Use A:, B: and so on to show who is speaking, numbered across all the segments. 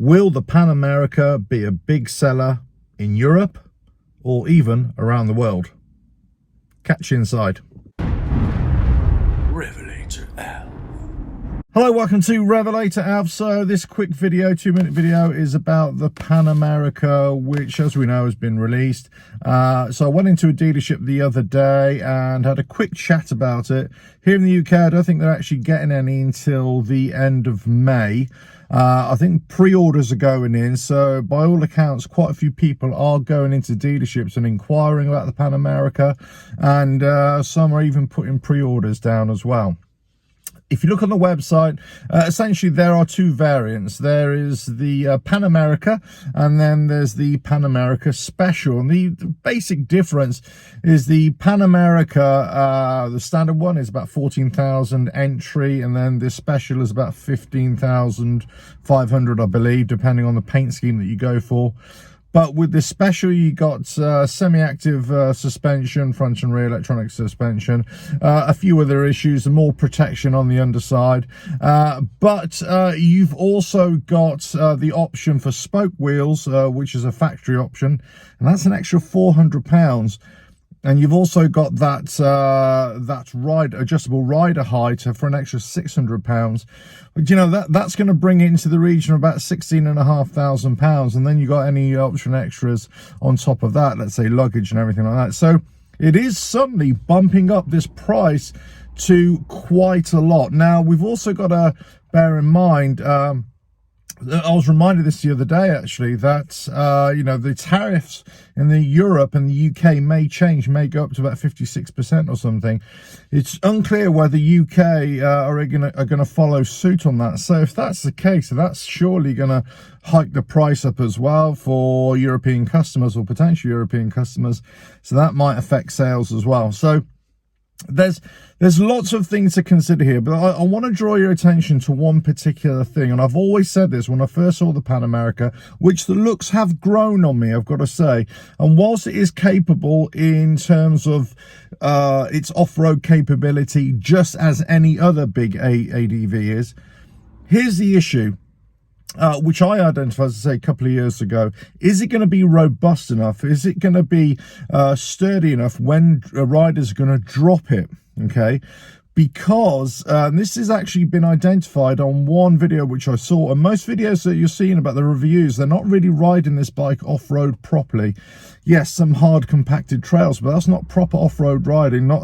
A: Will the Pan America be a big seller in Europe or even around the world? Catch you inside.
B: RevelatorAlf.
A: Hello, welcome to RevelatorAlf. So this quick video, 2-minute video, is about the Pan America, which, as we know, has been released. So I went into a dealership the other day and had a quick chat about it. Here in the UK, I don't think they're actually getting any until the end of May. I think pre-orders are going in, so by all accounts, quite a few people are going into dealerships and inquiring about the Pan America, and some are even putting pre-orders down as well. If you look on the website, essentially there are two variants. There is the Pan America, and then there's the Pan America Special. And the basic difference is the Pan America, the standard one is about 14,000 entry, and then the Special is about 15,500, I believe, depending on the paint scheme that you go for. But with the Special, you got semi-active suspension, front and rear electronic suspension, a few other issues, and more protection on the underside. But you've also got the option for spoke wheels, which is a factory option, and that's an extra £400. And you've also got that adjustable rider height for an extra £600. But you know, that's going to bring it into the region of about £16,500, and then you got any option extras on top of that, let's say luggage and everything like that. So it is suddenly bumping up this price to quite a lot. Now we've also got to bear in mind, I was reminded this the other day, actually, that, you know, the tariffs in Europe and the UK may change, may go up to about 56% or something. It's unclear whether UK are going to follow suit on that. So if that's the case, that's surely going to hike the price up as well for European customers or potential European customers. So that might affect sales as well. So there's lots of things to consider here, but I want to draw your attention to one particular thing. And I've always said this when I first saw the Pan America, which the looks have grown on me, I've got to say. And whilst it is capable in terms of its off-road capability, just as any other big ADV is, here's the issue. Which I identified, as I say, a couple of years ago. Is it going to be robust enough? Is it going to be sturdy enough when riders are going to drop it? Okay, because this has actually been identified on one video which I saw, and most videos that you're seeing about the reviews, they're not really riding this bike off-road properly. Yes, some hard compacted trails, but that's not proper off-road riding, not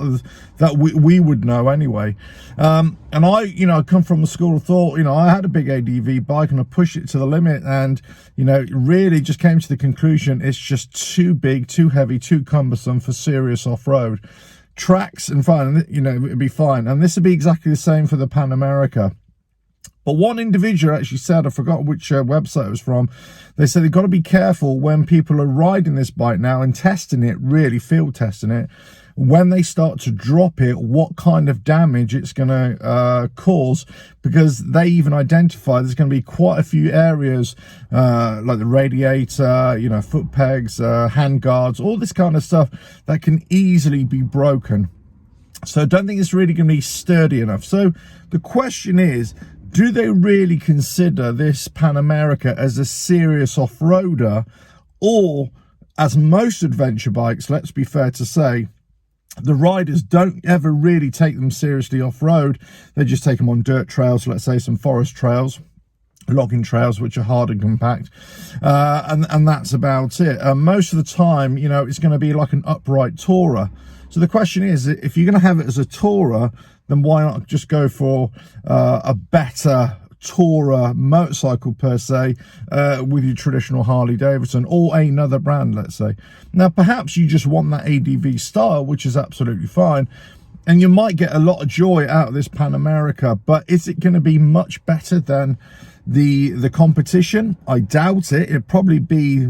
A: that we would know anyway. And I come from a school of thought, I had a big ADV bike and I pushed it to the limit, and really just came to the conclusion it's just too big, too heavy, too cumbersome for serious off-road. Tracks and fine, it'd be fine, and this would be exactly the same for the Pan America. But one individual actually said, I forgot which website it was from, they said they've got to be careful when people are riding this bike now and testing it, really field testing it, when they start to drop it, what kind of damage it's going to cause, because they even identify there's going to be quite a few areas like the radiator, foot pegs, hand guards, all this kind of stuff that can easily be broken. So I don't think it's really going to be sturdy enough. So the question is, do they really consider this Pan America as a serious off-roader, or, as most adventure bikes, let's be fair to say, the riders don't ever really take them seriously off-road. They just take them on dirt trails, let's say some forest trails, logging trails, which are hard and compact, and that's about it. Most of the time, it's going to be like an upright tourer. So the question is, if you're going to have it as a tourer, then why not just go for a better tourer motorcycle per se, with your traditional Harley Davidson or another brand, let's say. Now perhaps you just want that ADV style, which is absolutely fine, and you might get a lot of joy out of this Pan America, but is it going to be much better than the competition? I doubt it. It'd probably be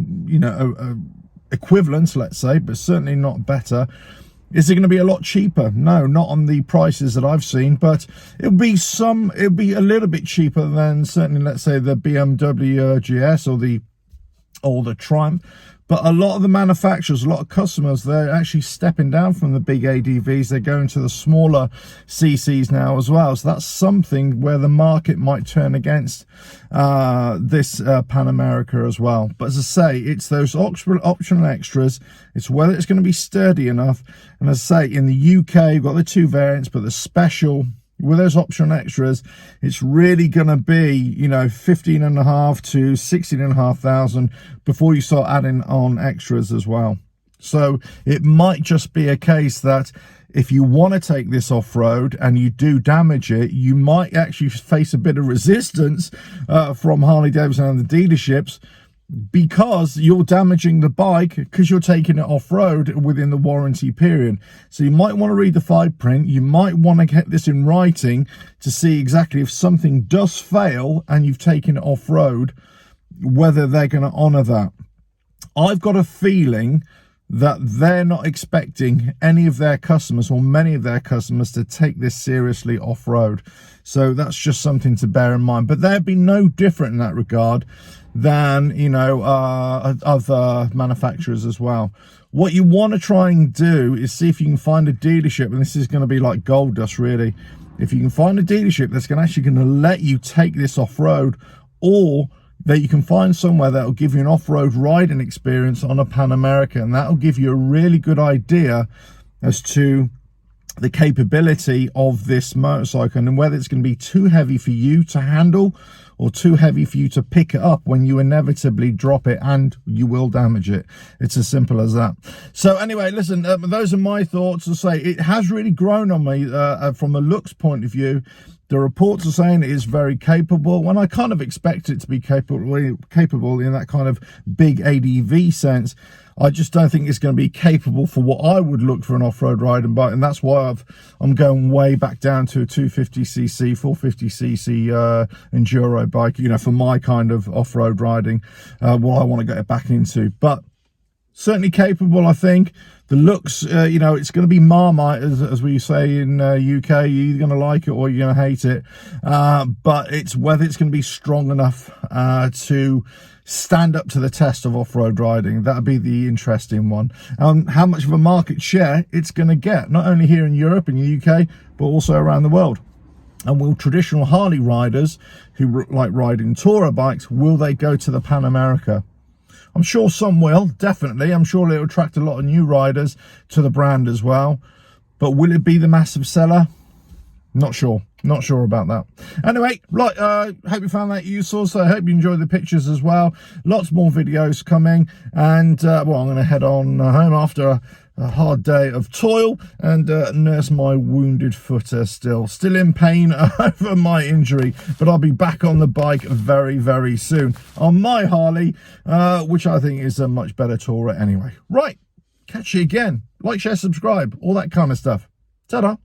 A: equivalent, let's say, but certainly not better. Is it going to be a lot cheaper? No, not on the prices that I've seen, but it'll be a little bit cheaper than certainly, let's say, the BMW GS or the or the Triumph. But a lot of the manufacturers, a lot of customers, they're actually stepping down from the big ADVs. They're going to the smaller CCs now as well. So that's something where the market might turn against this Pan America as well. But as I say, it's those optional extras. It's whether it's going to be sturdy enough. And as I say, in the UK, you've got the 2 variants, but the special with those optional extras, it's really going to be, you know, 15,500 to 16,500 before you start adding on extras as well. So it might just be a case that if you want to take this off-road and you do damage it, you might actually face a bit of resistance from Harley Davidson and the dealerships, because you're damaging the bike because you're taking it off-road within the warranty period. So you might want to read the fine print. You might want to get this in writing to see exactly if something does fail and you've taken it off-road, whether they're going to honor that. I've got a feeling that they're not expecting any of their customers or many of their customers to take this seriously off-road. So that's just something to bear in mind. But they'd be no different in that regard than, you know, other manufacturers as well. What you want to try and do is see if you can find a dealership, and this is going to be like gold dust really, if you can find a dealership that's actually going to let you take this off-road, or that you can find somewhere that will give you an off-road riding experience on a Pan America, and that will give you a really good idea as to the capability of this motorcycle and whether it's going to be too heavy for you to handle or too heavy for you to pick it up when you inevitably drop it, and you will damage it. It's as simple as that. So anyway, listen, those are my thoughts. To say it has really grown on me from a looks point of view. The reports are saying it is very capable, and I kind of expect it to be capable in that kind of big ADV sense. I just don't think it's going to be capable for what I would look for an off-road riding bike, and that's why I'm going way back down to a 250cc, 450cc enduro bike, you know, for my kind of off-road riding, what I want to get it back into. But certainly capable, I think. The looks, you know, it's going to be Marmite, as we say in UK. You're either going to like it or you're going to hate it. But it's whether it's going to be strong enough to stand up to the test of off-road riding. That'd be the interesting one. How much of a market share it's going to get, not only here in Europe and the UK, but also around the world. And will traditional Harley riders who like riding tourer bikes, will they go to the Pan America? I'm sure some will, definitely. I'm sure it'll attract a lot of new riders to the brand as well. But will it be the massive seller? Not sure. Not sure about that. Anyway, right, hope you found that useful. So I hope you enjoyed the pictures as well. Lots more videos coming. And, well, I'm going to head on home after a hard day of toil and nurse my wounded footer still in pain over my injury, but I'll be back on the bike very, very soon on my Harley, which I think is a much better tourer anyway. Right, catch you again. Like, share, subscribe, all that kind of stuff. Ta-da.